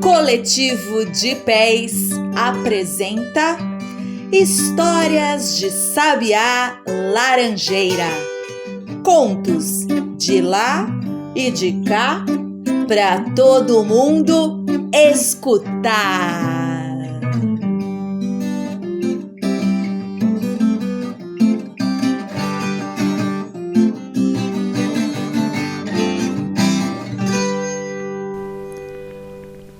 Coletivo de Pés apresenta Histórias de Sabiá Laranjeira. Contos de lá e de cá para todo mundo escutar.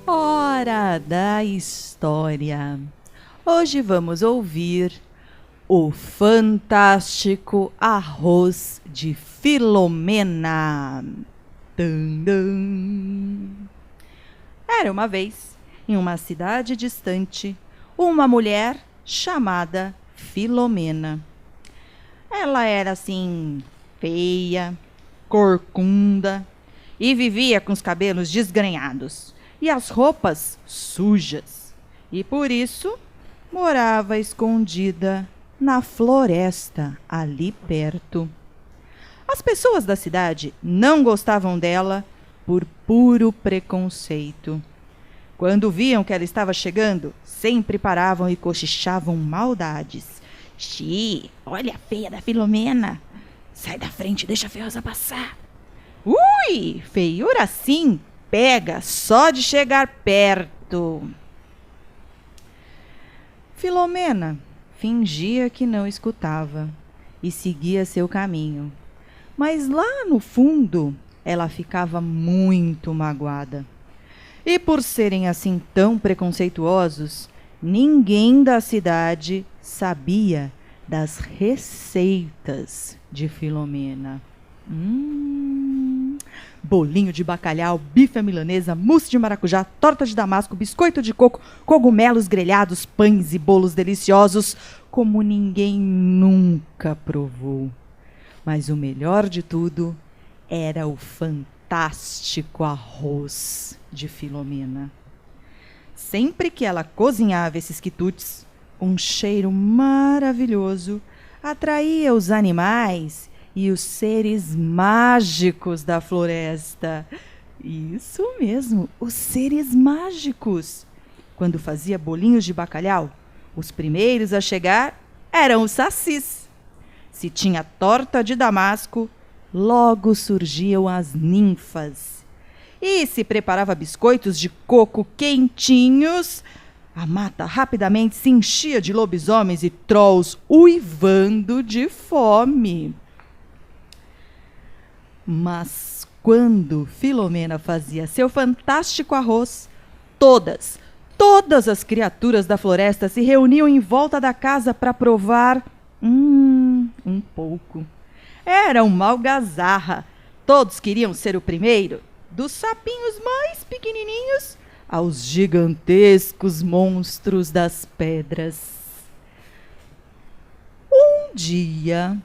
Hora da história. Hoje vamos ouvir o fantástico arroz de Filomena. Dum, dum. Era uma vez, em uma cidade distante, uma mulher chamada Filomena. Ela era assim, feia, corcunda e vivia com os cabelos desgrenhados e as roupas sujas. E por isso morava escondida na floresta ali perto. As pessoas da cidade não gostavam dela por puro preconceito. Quando viam que ela estava chegando, sempre paravam e cochichavam maldades. Xi, olha a feia da Filomena. Sai da frente, deixa a feiosa passar. Ui, feiura assim pega só de chegar perto. Filomena fingia que não escutava e seguia seu caminho. Mas lá no fundo, ela ficava muito magoada. E por serem assim tão preconceituosos, ninguém da cidade sabia das receitas de Filomena. Bolinho de bacalhau, bife à milanesa, mousse de maracujá, torta de damasco, biscoito de coco, cogumelos grelhados, pães e bolos deliciosos, como ninguém nunca provou. Mas o melhor de tudo era o fantástico arroz de Filomena. Sempre que ela cozinhava esses quitutes, um cheiro maravilhoso atraía os animais e os seres mágicos da floresta. Isso mesmo, os seres mágicos. Quando fazia bolinhos de bacalhau, os primeiros a chegar eram os sacis. Se tinha torta de damasco, logo surgiam as ninfas. E se preparava biscoitos de coco quentinhos, a mata rapidamente se enchia de lobisomens e trolls uivando de fome. Mas quando Filomena fazia seu fantástico arroz, todas as criaturas da floresta se reuniam em volta da casa para provar um pouco. Era uma algazarra. Todos queriam ser o primeiro, dos sapinhos mais pequenininhos aos gigantescos monstros das pedras. Um dia,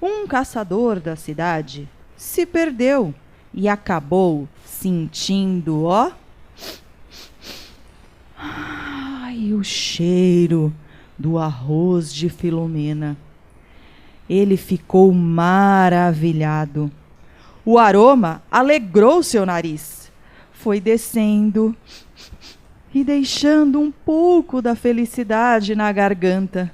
um caçador da cidade se perdeu e acabou sentindo, o cheiro do arroz de Filomena. Ele ficou maravilhado. O aroma alegrou seu nariz. Foi descendo e deixando um pouco da felicidade na garganta,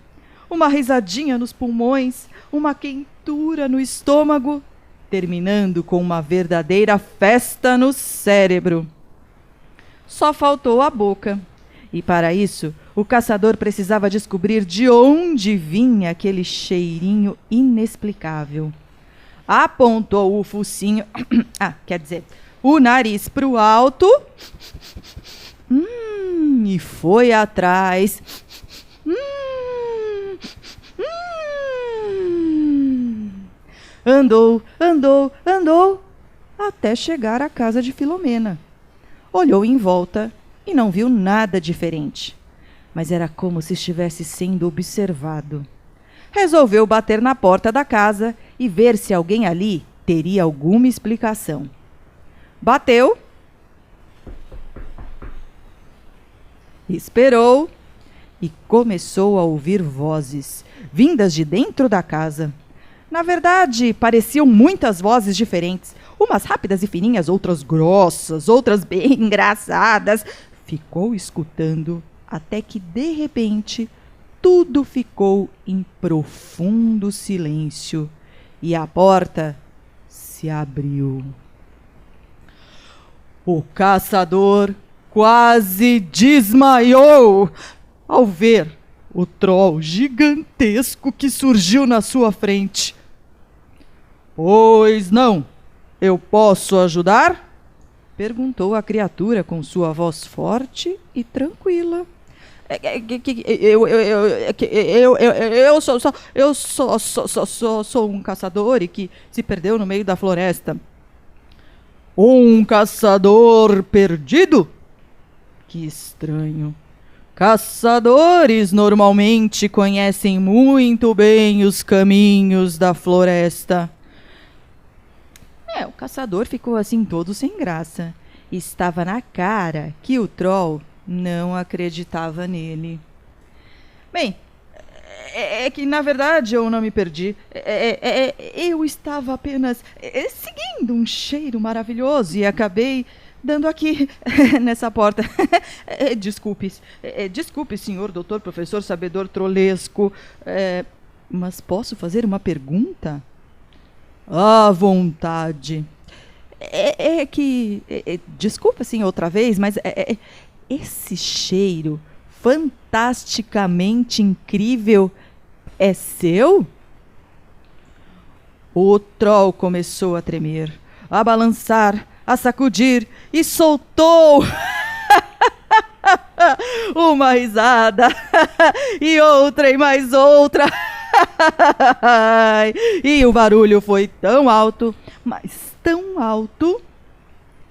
uma risadinha nos pulmões, uma quentura no estômago, terminando com uma verdadeira festa no cérebro. Só faltou a boca. E para isso, o caçador precisava descobrir de onde vinha aquele cheirinho inexplicável. Apontou o focinho, o nariz para o alto, e foi atrás. Andou, até chegar à casa de Filomena. Olhou em volta e não viu nada diferente, mas era como se estivesse sendo observado. Resolveu bater na porta da casa e ver se alguém ali teria alguma explicação. Bateu, esperou e começou a ouvir vozes, vindas de dentro da casa. Na verdade, pareciam muitas vozes diferentes, umas rápidas e fininhas, outras grossas, outras bem engraçadas. Ficou escutando até que, de repente, tudo ficou em profundo silêncio e a porta se abriu. O caçador quase desmaiou ao ver o troll gigantesco que surgiu na sua frente. Pois não, eu posso ajudar? Perguntou a criatura com sua voz forte e tranquila. Eu sou um caçador e que se perdeu no meio da floresta. Um caçador perdido? Que estranho. Caçadores normalmente conhecem muito bem os caminhos da floresta. O caçador ficou assim todo sem graça. Estava na cara que o troll não acreditava nele. Bem, é que na verdade eu não me perdi. Eu estava apenas seguindo um cheiro maravilhoso e acabei dando aqui nessa porta. Desculpe, senhor doutor, professor, sabedor trollesco. Mas posso fazer uma pergunta? À vontade. Desculpa, assim, outra vez, mas esse cheiro fantasticamente incrível é seu? O troll começou a tremer, a balançar, a sacudir e soltou uma risada e outra e mais outra. E o barulho foi tão alto, mas tão alto,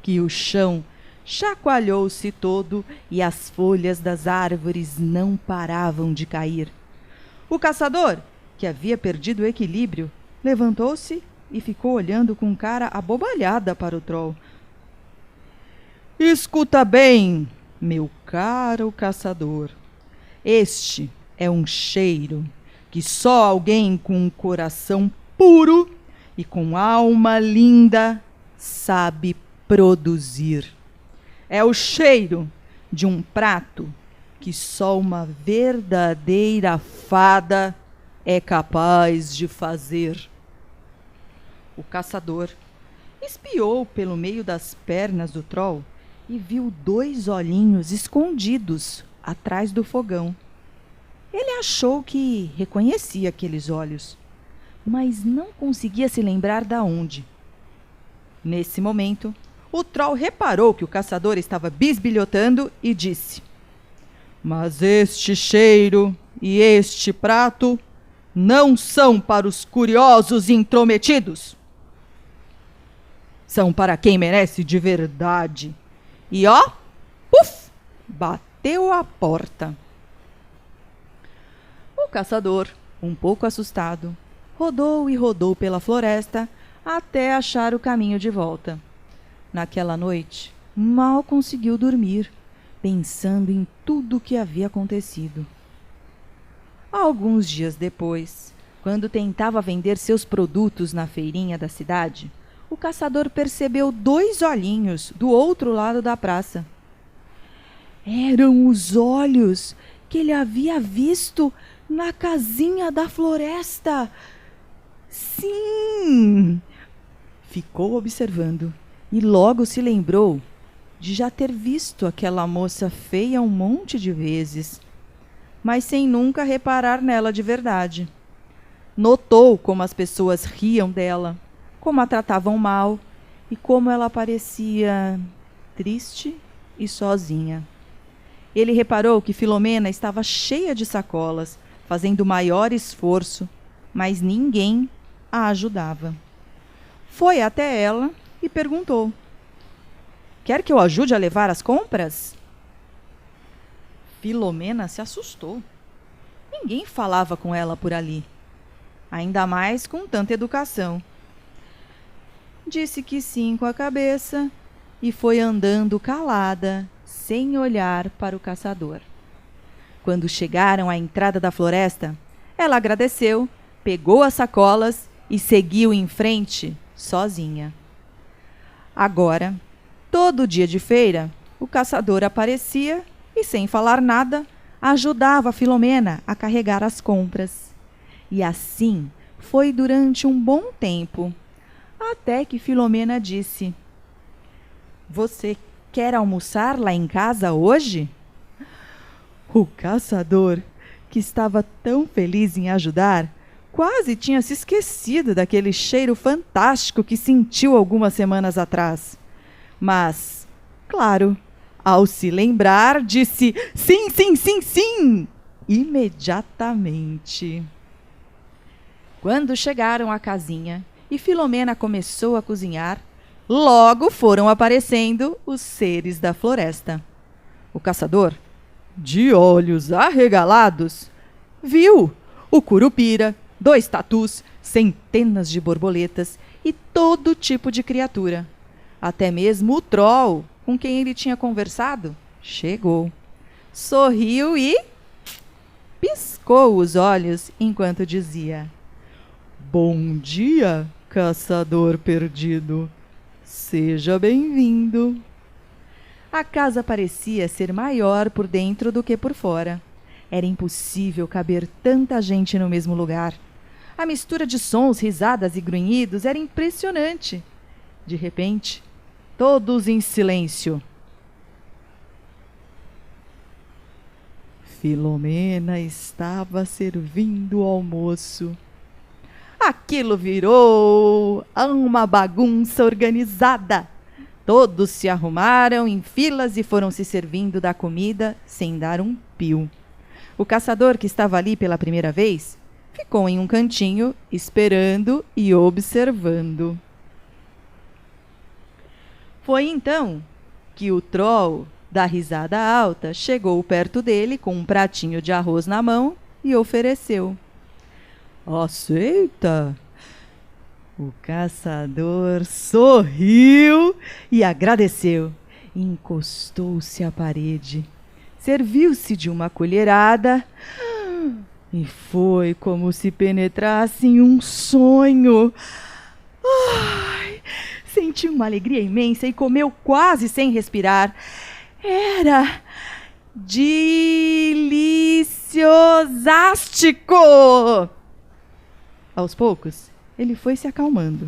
que o chão chacoalhou-se todo e as folhas das árvores não paravam de cair. O caçador, que havia perdido o equilíbrio, levantou-se e ficou olhando com cara abobalhada para o troll. Escuta bem, meu caro caçador. Este é um cheiro que só alguém com um coração puro e com alma linda sabe produzir. É o cheiro de um prato que só uma verdadeira fada é capaz de fazer. O caçador espiou pelo meio das pernas do troll e viu 2 olhinhos escondidos atrás do fogão. Ele achou que reconhecia aqueles olhos, mas não conseguia se lembrar de onde. Nesse momento, o troll reparou que o caçador estava bisbilhotando e disse: Mas este cheiro e este prato não são para os curiosos e intrometidos. São para quem merece de verdade. E ó, puf, bateu a porta. O caçador, um pouco assustado, rodou e rodou pela floresta até achar o caminho de volta. Naquela noite, mal conseguiu dormir, pensando em tudo o que havia acontecido. Alguns dias depois, quando tentava vender seus produtos na feirinha da cidade, o caçador percebeu 2 olhinhos do outro lado da praça. Eram os olhos que ele havia visto na casinha da floresta. Sim! Ficou observando e logo se lembrou de já ter visto aquela moça feia um monte de vezes, mas sem nunca reparar nela de verdade. Notou como as pessoas riam dela, como a tratavam mal e como ela parecia triste e sozinha. Ele reparou que Filomena estava cheia de sacolas, fazendo o maior esforço, mas ninguém a ajudava. Foi até ela e perguntou: Quer que eu ajude a levar as compras? Filomena se assustou. Ninguém falava com ela por ali, ainda mais com tanta educação. Disse que sim com a cabeça e foi andando calada, sem olhar para o caçador. Quando chegaram à entrada da floresta, ela agradeceu, pegou as sacolas e seguiu em frente, sozinha. Agora, todo dia de feira, o caçador aparecia e, sem falar nada, ajudava Filomena a carregar as compras. E assim foi durante um bom tempo, até que Filomena disse: "Você quer almoçar lá em casa hoje?" O caçador, que estava tão feliz em ajudar, quase tinha se esquecido daquele cheiro fantástico que sentiu algumas semanas atrás. Mas, claro, ao se lembrar, disse sim, sim, sim, sim, imediatamente. Quando chegaram à casinha e Filomena começou a cozinhar, logo foram aparecendo os seres da floresta. O caçador, de olhos arregalados, viu o curupira, 2 tatus, centenas de borboletas e todo tipo de criatura. Até mesmo o troll, com quem ele tinha conversado, chegou. Sorriu e piscou os olhos enquanto dizia: "Bom dia, caçador perdido. Seja bem-vindo." A casa parecia ser maior por dentro do que por fora. Era impossível caber tanta gente no mesmo lugar. A mistura de sons, risadas e grunhidos era impressionante. De repente, todos em silêncio. Filomena estava servindo o almoço. Aquilo virou uma bagunça organizada. Todos se arrumaram em filas e foram se servindo da comida sem dar um pio. O caçador, que estava ali pela primeira vez, ficou em um cantinho, esperando e observando. Foi então que o troll, da risada alta, chegou perto dele com um pratinho de arroz na mão e ofereceu. "Aceita?" O caçador sorriu e agradeceu. Encostou-se à parede, serviu-se de uma colherada e foi como se penetrasse em um sonho. Ai, senti uma alegria imensa e comeu quase sem respirar. Era deliciosástico! Aos poucos, ele foi se acalmando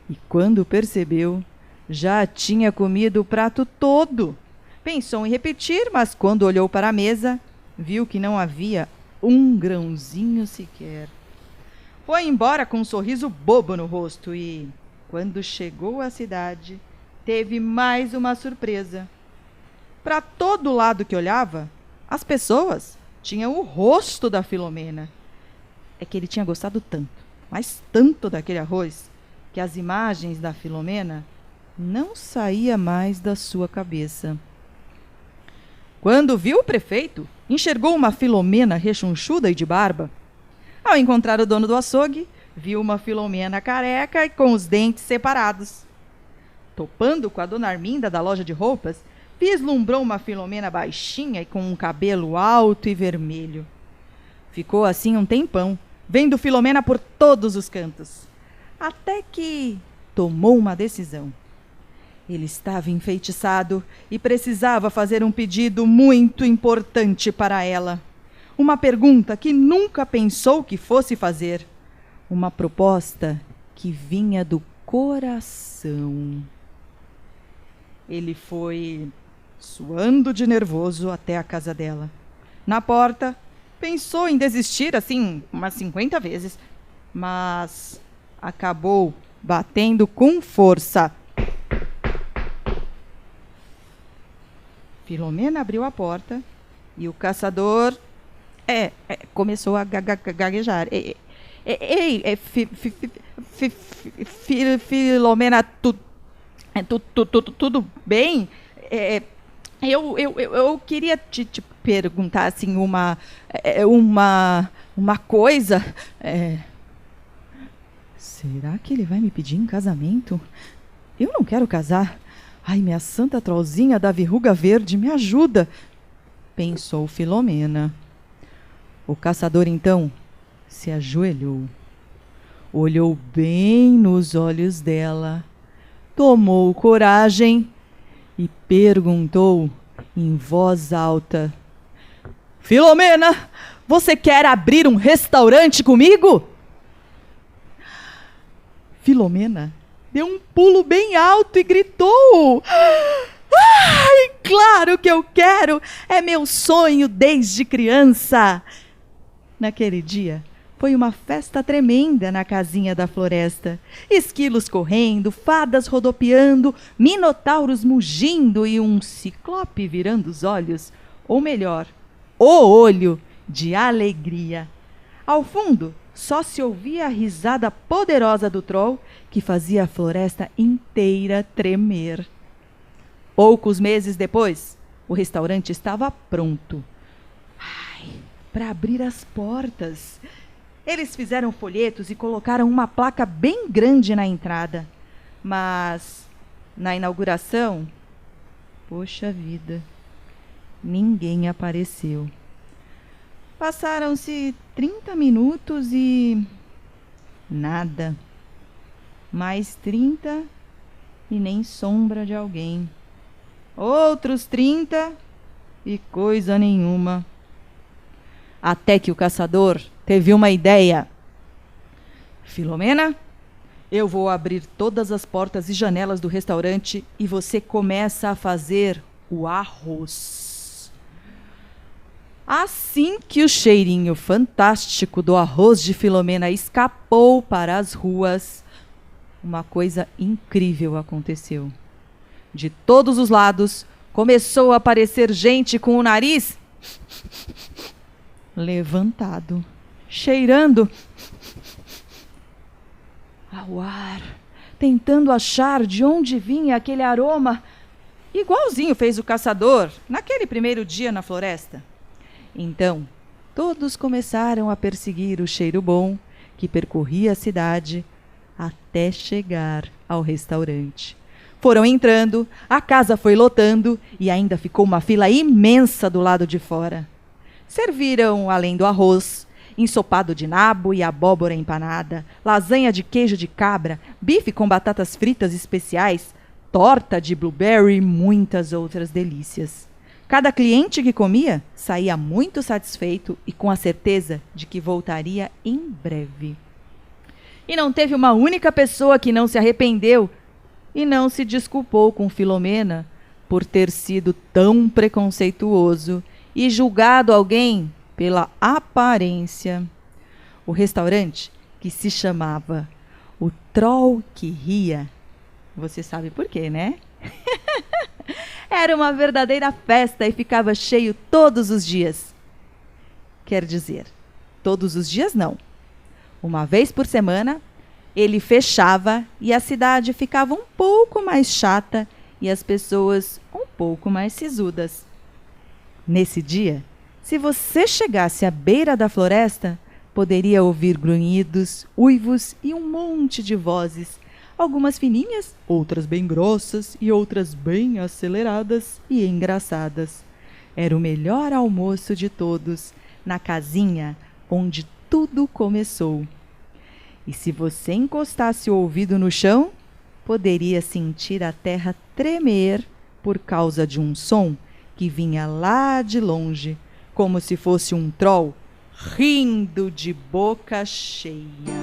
e, quando percebeu, já tinha comido o prato todo. Pensou em repetir, mas quando olhou para a mesa, viu que não havia um grãozinho sequer. Foi embora com um sorriso bobo no rosto e, quando chegou à cidade, teve mais uma surpresa. Para todo lado que olhava, as pessoas tinham o rosto da Filomena. É que ele tinha gostado tanto, mas tanto daquele arroz, que as imagens da Filomena não saíam mais da sua cabeça. Quando viu o prefeito, enxergou uma Filomena rechonchuda e de barba. Ao encontrar o dono do açougue, viu uma Filomena careca e com os dentes separados. Topando com a dona Arminda da loja de roupas, vislumbrou uma Filomena baixinha e com um cabelo alto e vermelho. Ficou assim um tempão, vendo Filomena por todos os cantos, até que tomou uma decisão. Ele estava enfeitiçado e precisava fazer um pedido muito importante para ela. Uma pergunta que nunca pensou que fosse fazer. Uma proposta que vinha do coração. Ele foi suando de nervoso até a casa dela. Na porta, pensou em desistir assim umas 50 vezes, mas acabou batendo com força. Filomena abriu a porta e o caçador começou a gaguejar. Filomena, tudo bem? Eu queria te perguntar assim uma coisa. Será que ele vai me pedir em casamento? Eu não quero casar. Ai, minha santa trollzinha da verruga verde, me ajuda, pensou Filomena. O caçador então se ajoelhou, olhou bem nos olhos dela, tomou coragem e perguntou em voz alta: Filomena, você quer abrir um restaurante comigo? Filomena deu um pulo bem alto e gritou: Ai, claro que eu quero! É meu sonho desde criança! Naquele dia, foi uma festa tremenda na casinha da floresta. Esquilos correndo, fadas rodopiando, minotauros mugindo e um ciclope virando os olhos, ou melhor, o olho de alegria. Ao fundo, só se ouvia a risada poderosa do troll, que fazia a floresta inteira tremer. Poucos meses depois, o restaurante estava pronto. Para abrir as portas. Eles fizeram folhetos e colocaram uma placa bem grande na entrada. Mas, na inauguração, poxa vida, ninguém apareceu. Passaram-se 30 minutos e nada. Mais 30 e nem sombra de alguém. Outros 30 e coisa nenhuma. Até que o caçador teve uma ideia. Filomena, eu vou abrir todas as portas e janelas do restaurante e você começa a fazer o arroz. Assim que o cheirinho fantástico do arroz de Filomena escapou para as ruas, uma coisa incrível aconteceu. De todos os lados, começou a aparecer gente com o nariz levantado, cheirando ao ar, tentando achar de onde vinha aquele aroma, igualzinho fez o caçador naquele primeiro dia na floresta. Então, todos começaram a perseguir o cheiro bom que percorria a cidade até chegar ao restaurante. Foram entrando, a casa foi lotando e ainda ficou uma fila imensa do lado de fora. Serviram, além do arroz, ensopado de nabo e abóbora empanada, lasanha de queijo de cabra, bife com batatas fritas especiais, torta de blueberry e muitas outras delícias. Cada cliente que comia saía muito satisfeito e com a certeza de que voltaria em breve. E não teve uma única pessoa que não se arrependeu e não se desculpou com Filomena por ter sido tão preconceituoso e julgado alguém pela aparência. O restaurante, que se chamava O Troll que Ria, você sabe por quê, né? Era uma verdadeira festa e ficava cheio todos os dias. Quer dizer, todos os dias não. Uma vez por semana, ele fechava e a cidade ficava um pouco mais chata e as pessoas um pouco mais sisudas. Nesse dia, se você chegasse à beira da floresta, poderia ouvir grunhidos, uivos e um monte de vozes, algumas fininhas, outras bem grossas e outras bem aceleradas e engraçadas. Era o melhor almoço de todos, na casinha onde tudo começou. E se você encostasse o ouvido no chão, poderia sentir a terra tremer por causa de um som que vinha lá de longe, como se fosse um troll rindo de boca cheia.